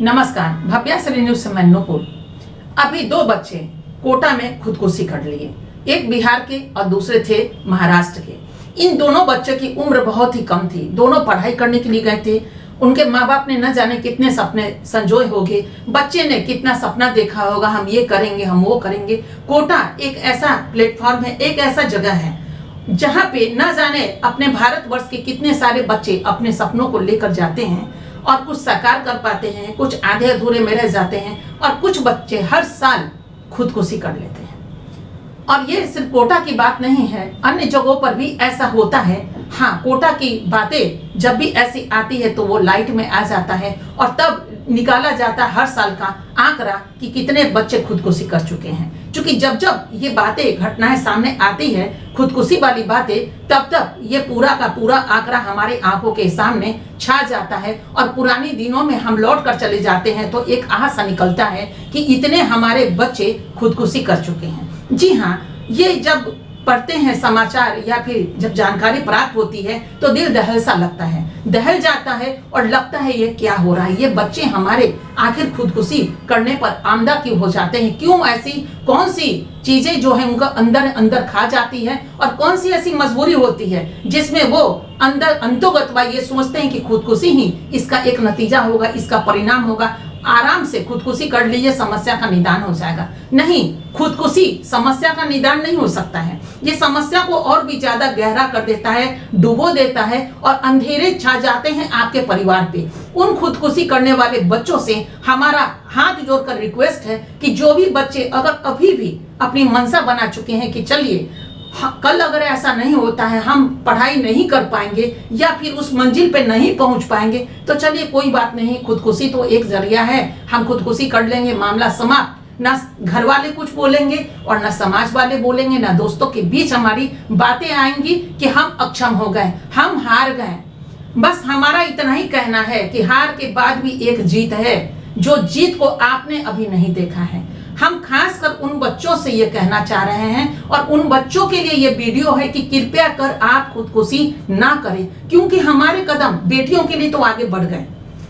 नमस्कार, भव्या श्री न्यूज से मैं नूपुर। अभी दो बच्चे कोटा में खुदकुशी कर लिए, एक बिहार के और दूसरे थे महाराष्ट्र के। इन दोनों बच्चों की उम्र बहुत ही कम थी, दोनों पढ़ाई करने के लिए गए थे। उनके माँ बाप ने न जाने कितने सपने संजोए होंगे, बच्चे ने कितना सपना देखा होगा, हम ये करेंगे, हम वो करेंगे। कोटा एक ऐसा प्लेटफॉर्म है, एक ऐसा जगह है जहाँ पे न जाने अपने भारतवर्ष के कितने सारे बच्चे अपने सपनों को लेकर जाते हैं और कुछ साकार कर पाते हैं, कुछ आधे अधूरे में रह जाते हैं और कुछ बच्चे हर साल खुदकुशी कर लेते हैं। और ये सिर्फ कोटा की बात नहीं है, अन्य जगहों पर भी ऐसा होता है। हाँ, कोटा की बातें जब भी ऐसी आती है तो वो लाइट में आ जाता है और तब निकाला जाता है हर साल का आंकड़ा कि कितने बच्चे खुदकुशी कर चुके हैं। क्योंकि जब जब ये बातें घटनाएं सामने आती है, खुदकुशी वाली बातें, तब तक ये पूरा का पूरा आंकड़ा हमारे आंखों के सामने छा जाता है और पुरानी दिनों में हम लौट कर चले जाते हैं तो एक आशा निकलता है कि इतने हमारे बच्चे खुदकुशी कर चुके हैं। जी हाँ, ये जब पढ़ते हैं समाचार या फिर जब जानकारी प्राप्त होती है तो दिल दहल सा लगता है, दहल जाता है और लगता है ये क्या हो रहा है। ये बच्चे हमारे आखिर खुदकुशी करने पर आमदा क्यों हो जाते हैं, क्यों ऐसी कौन सी चीजें जो है उनका अंदर अंदर खा जाती है और कौन सी ऐसी मजबूरी होती है जिसमें वो अंदर अंतोगत्वा ये सोचते हैं कि खुदकुशी ही इसका एक नतीजा होगा, इसका परिणाम होगा, आराम से खुदकुशी कर लीजिए, समस्या का निदान हो जाएगा। नहीं, खुदकुशी समस्या का निदान नहीं हो सकता है। ये समस्या को और भी ज्यादा गहरा कर देता है, डुबो देता है और अंधेरे छा जाते हैं आपके परिवार पे। उन खुदकुशी करने वाले बच्चों से हमारा हाथ जोड़कर रिक्वेस्ट है कि जो भी बच्चे अगर अभी भी अपनी मनसा बना चुके हैं कि चलिए कल अगर ऐसा नहीं होता है, हम पढ़ाई नहीं कर पाएंगे या फिर उस मंजिल पे नहीं पहुंच पाएंगे, तो चलिए कोई बात नहीं, खुदकुशी तो एक जरिया है, हम खुदकुशी कर लेंगे, मामला समाप्त। ना घर वाले कुछ बोलेंगे और ना समाज वाले बोलेंगे, ना दोस्तों के बीच हमारी बातें आएंगी कि हम अक्षम हो गए, हम हार गए। बस हमारा इतना ही कहना है कि हार के बाद भी एक जीत है, जो जीत को आपने अभी नहीं देखा है। हम खासकर उन बच्चों से ये कहना चाह रहे हैं और उन बच्चों के लिए ये वीडियो है कि कृपया कर आप खुदकुशी ना करें, क्योंकि हमारे कदम बेटियों के लिए तो आगे बढ़ गए।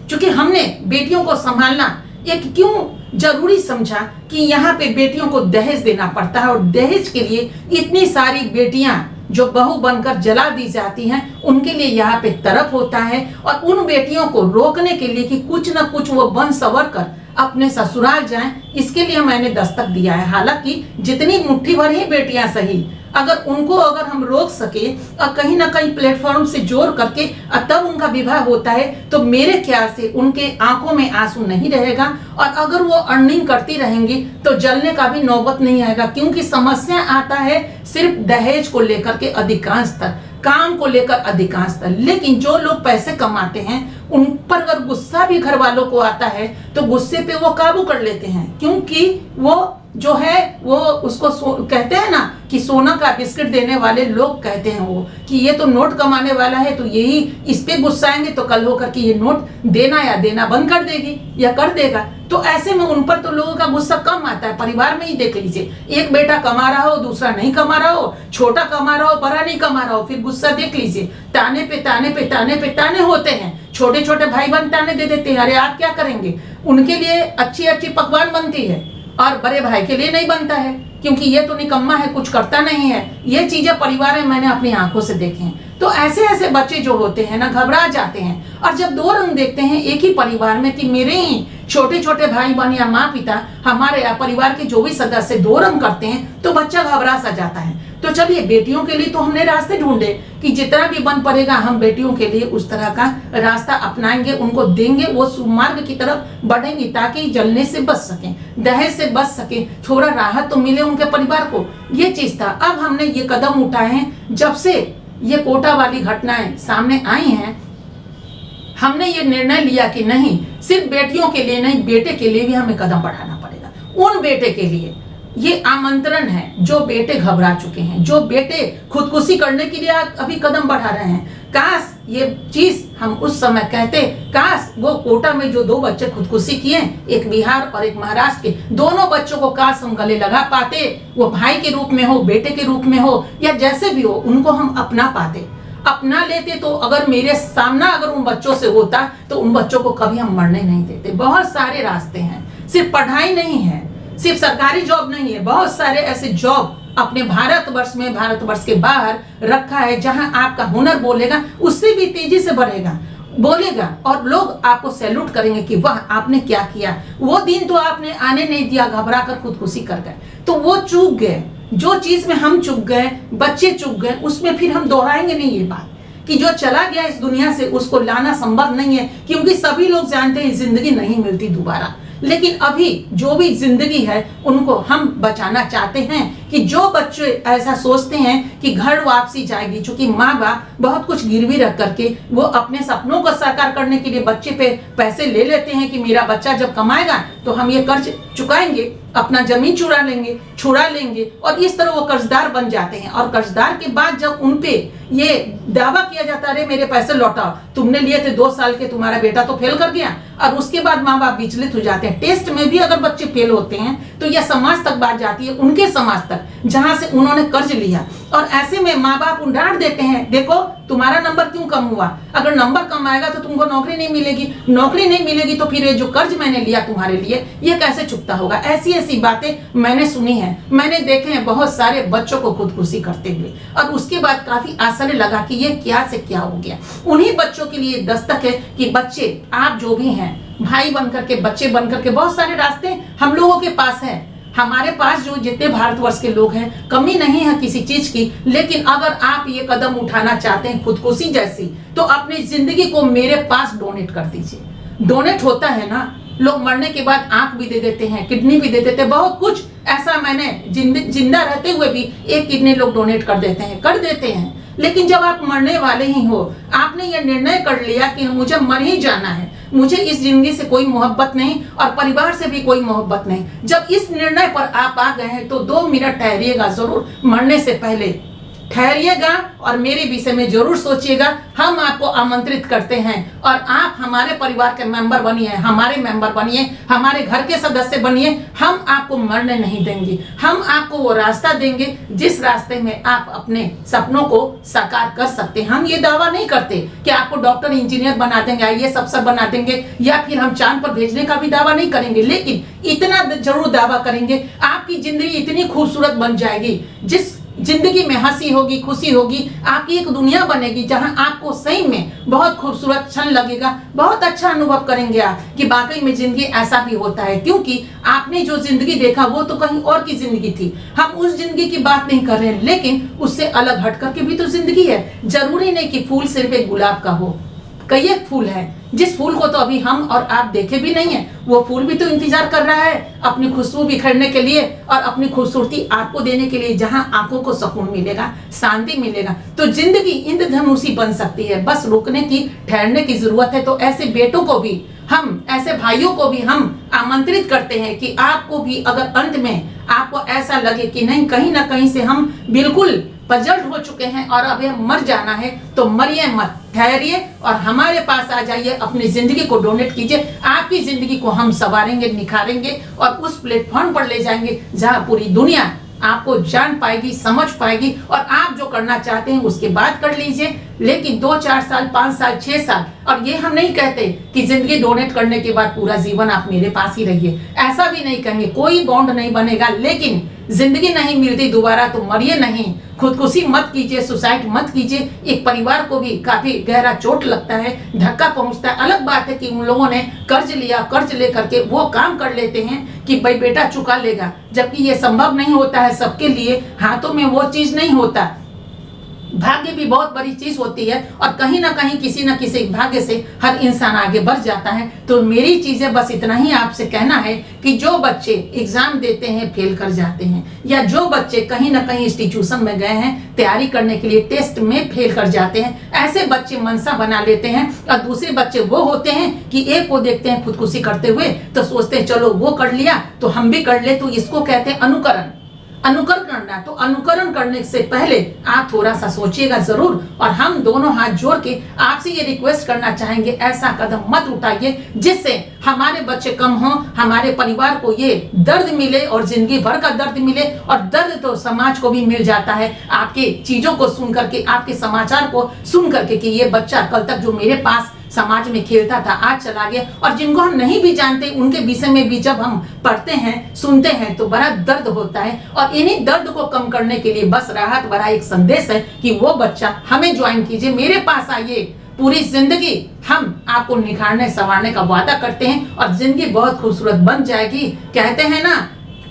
क्योंकि हमने बेटियों को संभालना एक क्यों जरूरी समझा कि यहाँ पे बेटियों को दहेज देना पड़ता है और दहेज के लिए इतनी सारी बेटियां जो बहू बनकर जला दी जाती हैं, उनके लिए यहाँ पे तरफ होता है। और उन बेटियों को रोकने के लिए कि कुछ न कुछ वो बन सवर कर अपने ससुराल जाएं, इसके लिए मैंने दस्तक दिया है। हालांकि जितनी मुट्ठी भर ही बेटियां सही, अगर हम रोक सके और कहीं ना कहीं प्लेटफॉर्म से जोड़ करके तब उनका विवाह होता है तो मेरे ख्याल से उनके आंखों में आंसू नहीं रहेगा। और अगर वो अर्निंग करती रहेंगी तो जलने का भी नौबत नहीं आएगा, क्योंकि समस्या आता है सिर्फ दहेज को लेकर के अधिकांशतः, काम को लेकर अधिकांशतः। लेकिन जो लोग पैसे कमाते हैं उन पर अगर गुस्सा भी घर वालों को आता है तो गुस्से पे वो काबू कर लेते हैं, क्योंकि वो जो है वो उसको कहते हैं ना कि सोना का बिस्किट देने वाले लोग कहते हैं वो कि ये तो नोट कमाने वाला है, तो यही इस पे गुस्साएंगे तो कल होकर कि ये नोट देना या देना बंद कर देगी या कर देगा। तो ऐसे में उन पर तो लोगों का गुस्सा कम आता है। परिवार में ही देख लीजिए, एक बेटा कमा रहा हो, दूसरा नहीं कमा रहा हो, छोटा कमा रहा हो, बड़ा नहीं कमा रहा हो, फिर गुस्सा देख लीजिए, ताने पे ताने पे ताने पे ताने होते हैं। छोटे छोटे भाई बहन ताने दे देते हैं, अरे आप क्या करेंगे, उनके लिए अच्छी अच्छी पकवान बनती है और बड़े भाई के लिए नहीं बनता है, क्योंकि ये तो निकम्मा है, कुछ करता नहीं है। ये चीजें परिवार में मैंने अपनी आंखों से देखे हैं। तो ऐसे ऐसे बच्चे जो होते हैं ना, घबरा जाते हैं और जब दो रंग देखते हैं एक ही परिवार में कि मेरे ही छोटे छोटे भाई बहन या माँ पिता, हमारे परिवार के जो भी सदस्य दो रंग करते हैं, तो बच्चा घबरा सा जाता है। तो चलिए बेटियों के लिए तो हमने रास्ते ढूंढे कि जितना भी बन पड़ेगा हम बेटियों के लिए उस तरह का रास्ता अपनाएंगे, उनको देंगे, वो सुमार्ग की तरफ बढ़ेंगी ताकि जलने से बच सकें, दहेज से बच सके, थोड़ा राहत तो मिले उनके परिवार को। ये चीज था। अब हमने ये कदम उठाए हैं, जब से ये कोटा वाली घटनाएं सामने आई हैं, हमने ये निर्णय लिया कि नहीं, सिर्फ बेटियों के लिए नहीं, बेटे के लिए भी हमें कदम बढ़ाना पड़ेगा। उन बेटे के लिए ये आमंत्रण है जो बेटे घबरा चुके हैं, जो बेटे खुदकुशी करने के लिए अभी कदम बढ़ा रहे हैं। काश ये चीज हम उस समय कहते, काश वो कोटा में जो दो बच्चे खुदकुशी किए, एक बिहार और एक महाराष्ट्र के, दोनों बच्चों को काश हम गले लगा पाते, वो भाई के रूप में हो, बेटे के रूप में हो या जैसे भी हो, उनको हम अपना पाते। अपना लेते तो अगर मेरे सामना अगर उन बच्चों से होता तो उन बच्चों को कभी हम मरने नहीं देते। बहुत सारे रास्ते हैं, सिर्फ पढ़ाई नहीं है, सिर्फ सरकारी जॉब नहीं है, बहुत सारे ऐसे जॉब अपने भारतवर्ष में, भारतवर्ष के बाहर रखा है जहां आपका हुनर बोलेगा उससे भी तेजी से बढ़ेगा, बोलेगा और लोग आपको सैल्यूट करेंगे कि वाह आपने क्या किया। वो दिन तो आपने आने नहीं दिया, घबरा कर खुदकुशी कर गए, तो वो चूक गए। जो चीज में हम चूक गए, बच्चे चूक गए, उसमें फिर हम दोहराएंगे नहीं ये बात कि जो चला गया इस दुनिया से उसको लाना संभव नहीं है, क्योंकि सभी लोग जानते हैं जिंदगी नहीं मिलती दोबारा। लेकिन अभी जो भी जिंदगी है उनको हम बचाना चाहते हैं कि जो बच्चे ऐसा सोचते हैं कि घर वापसी जाएगी, चूंकि माँ बाप बहुत कुछ गिरवी रख करके वो अपने सपनों को साकार करने के लिए बच्चे पे पैसे ले लेते हैं कि मेरा बच्चा जब कमाएगा तो हम ये कर्ज चुकाएंगे, अपना जमीन छुड़ा लेंगे और इस तरह वो कर्जदार बन जाते हैं। और कर्जदार के बाद जब उनपे ये दावा किया जाता है मेरे पैसे लौटाओ, तुमने लिए थे 2 साल के, तुम्हारा बेटा तो फेल कर गया, और उसके बाद माँ बाप विचलित हो जाते हैं। टेस्ट में भी अगर बच्चे फेल होते हैं तो यह समाज तक बात जाती है, उनके समाज तक जहां से उन्होंने कर्ज लिया, और ऐसे में माँ बाप डांट देते हैं देखो तुम्हारा नंबर क्यों कम हुआ, अगर नंबर कम आएगा तो तुमको नौकरी नहीं मिलेगी, नौकरी नहीं मिलेगी तो फिर ये जो कर्ज मैंने लिया तुम्हारे लिए ये कैसे चुकता होगा। ऐसी ऐसी बातें मैंने सुनी है, मैंने देखे हैं बहुत सारे बच्चों को खुदकुशी करते हुए, और उसके बाद काफी आश्चर्य लगा कि ये क्या से क्या हो गया। उन्हीं बच्चों के लिए दस्तक है कि बच्चे आप जो भी हैं, भाई बनकर के, बच्चे बनकर के, बहुत सारे रास्ते हम लोगों के पास है। हमारे पास जो जितने भारतवर्ष के लोग हैं, कमी नहीं है किसी चीज की, लेकिन अगर आप ये कदम उठाना चाहते हैं खुदकुशी जैसी, तो अपनी जिंदगी को मेरे पास डोनेट कर दीजिए। डोनेट होता है ना, लोग मरने के बाद आंख भी दे देते हैं, किडनी भी दे देते हैं, बहुत कुछ ऐसा मैंने जिंदा रहते हुए भी एक किडनी लोग डोनेट कर देते हैं। लेकिन जब आप मरने वाले ही हो, आपने ये निर्णय कर लिया कि मुझे मर ही जाना है, मुझे इस जिंदगी से कोई मोहब्बत नहीं और परिवार से भी कोई मोहब्बत नहीं, जब इस निर्णय पर आप आ गए हैं तो 2 मिनट ठहरिएगा जरूर, मरने से पहले ठहरिएगा और मेरे विषय में जरूर सोचिएगा। हम आपको आमंत्रित करते हैं और आप हमारे परिवार के मेंबर बनिए, हमारे मेंबर बनिए, हमारे घर के सदस्य बनिए। हम आपको मरने नहीं देंगे, हम आपको वो रास्ता देंगे जिस रास्ते में आप अपने सपनों को साकार कर सकते हैं। हम ये दावा नहीं करते कि आपको डॉक्टर, इंजीनियर बना देंगे, IAS अफसर बना देंगे, या फिर हम चांद पर भेजने का भी दावा नहीं करेंगे, लेकिन इतना जरूर दावा करेंगे आपकी जिंदगी इतनी खूबसूरत बन जाएगी, जिस जिंदगी में हंसी होगी, खुशी होगी, आपकी एक दुनिया बनेगी जहां आपको सही में बहुत खूबसूरत क्षण लगेगा, बहुत अच्छा अनुभव करेंगे आप कि वाकई में जिंदगी ऐसा भी होता है। क्योंकि आपने जो जिंदगी देखा वो तो कहीं और की जिंदगी थी, हम उस जिंदगी की बात नहीं कर रहे हैं, लेकिन उससे अलग हट करके भी तो जिंदगी है। जरूरी नहीं कि फूल सिर्फ एक गुलाब का हो, कई एक फूल है जिस फूल को तो अभी हम और आप देखे भी नहीं है, वो फूल भी तो इंतजार कर रहा है अपनी खुशबू बिखरने के लिए और अपनी खूबसूरती आपको देने के लिए, जहां आंखों को सुकून मिलेगा, शांति मिलेगा। तो जिंदगी इंद्रधनुषी बन सकती है, बस रुकने की, ठहरने की जरूरत है। तो ऐसे बेटों को भी हम, ऐसे भाइयों को भी हम आमंत्रित करते हैं कि आपको भी अगर अंत में आपको ऐसा लगे कि नहीं, कहीं ना कहीं से हम बिल्कुल पजल्ट हो चुके हैं और अब मर जाना है, तो मरिए मत, ठहरिए और हमारे पास आ जाइए, अपनी जिंदगी को डोनेट कीजिए। आपकी जिंदगी को हम संवारेंगे, निखारेंगे और उस प्लेटफॉर्म पर ले जाएंगे जहां पूरी दुनिया आपको जान पाएगी, समझ पाएगी, और आप जो करना चाहते हैं उसके बाद कर लीजिए। लेकिन 2, 4 साल, 5 साल, 6 साल, और ये हम नहीं कहते कि जिंदगी डोनेट करने के बाद पूरा जीवन आप मेरे पास ही रहिए, ऐसा भी नहीं कहेंगे, कोई बॉन्ड नहीं बनेगा। लेकिन जिंदगी नहीं मिलती दोबारा तो मरिए नहीं, खुदकुशी मत कीजिए, सुसाइड मत कीजिए। एक परिवार को भी काफी गहरा चोट लगता है, धक्का पहुंचता है। अलग बात है कि उन लोगों ने कर्ज लिया, कर्ज लेकर के वो काम कर लेते हैं कि भाई बेटा चुका लेगा, जबकि ये संभव नहीं होता है सबके लिए, हाथों में वो चीज नहीं होता। भाग्य भी बहुत बड़ी चीज होती है और कहीं ना कहीं किसी न किसी भाग्य से हर इंसान आगे बढ़ जाता है। तो मेरी चीजें बस इतना ही आपसे कहना है कि जो बच्चे एग्जाम देते हैं फेल कर जाते हैं, या जो बच्चे कहीं ना कहीं इंस्टीट्यूशन में गए हैं तैयारी करने के लिए, टेस्ट में फेल कर जाते हैं, ऐसे बच्चे मनसा बना लेते हैं। और दूसरे बच्चे वो होते हैं कि एक को देखते हैं खुदकुशी करते हुए तो सोचते हैं चलो वो कर लिया तो हम भी कर ले, तो इसको कहते हैं अनुकरण। अनुकरण करना, तो अनुकरण करने से पहले आप थोड़ा सा सोचिएगा जरूर। और हम दोनों हाथ जोड़ के आपसे ये रिक्वेस्ट करना चाहेंगे, ऐसा कदम मत उठाइए जिससे हमारे बच्चे कम हों, हमारे परिवार को ये दर्द मिले और जिंदगी भर का दर्द मिले। और दर्द तो समाज को भी मिल जाता है आपके चीजों को सुन करके, आपके समाचार को सुन करके कि ये बच्चा कल तक जो मेरे पास समाज में खेलता था आज चला गया। और जिनको हम नहीं भी जानते उनके विषय में भी जब हम पढ़ते हैं, सुनते हैं तो बड़ा दर्द होता है। और इन्हीं दर्द को कम करने के लिए बस राहत भरा एक संदेश है कि वो बच्चा हमें ज्वाइन कीजिए, मेरे पास आइए। पूरी जिंदगी हम आपको निखारने संवारने का वादा करते हैं और जिंदगी बहुत खूबसूरत बन जाएगी। कहते हैं ना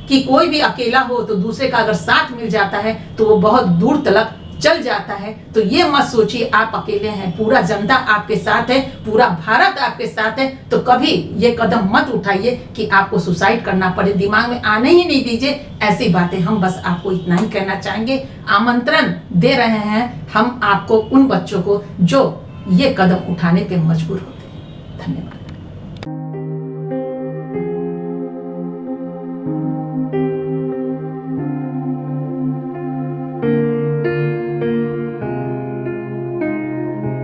कि कोई भी अकेला हो तो दूसरे का अगर साथ मिल जाता है तो वो बहुत दूर तक चल जाता है। तो ये मत सोचिए आप अकेले हैं, पूरा जनता आपके साथ है, पूरा भारत आपके साथ है। तो कभी ये कदम मत उठाइए कि आपको सुसाइड करना पड़े, दिमाग में आने ही नहीं दीजिए ऐसी बातें। हम बस आपको इतना ही कहना चाहेंगे, आमंत्रण दे रहे हैं हम आपको उन बच्चों को जो ये कदम उठाने पे मजबूर होते हैं। धन्यवाद।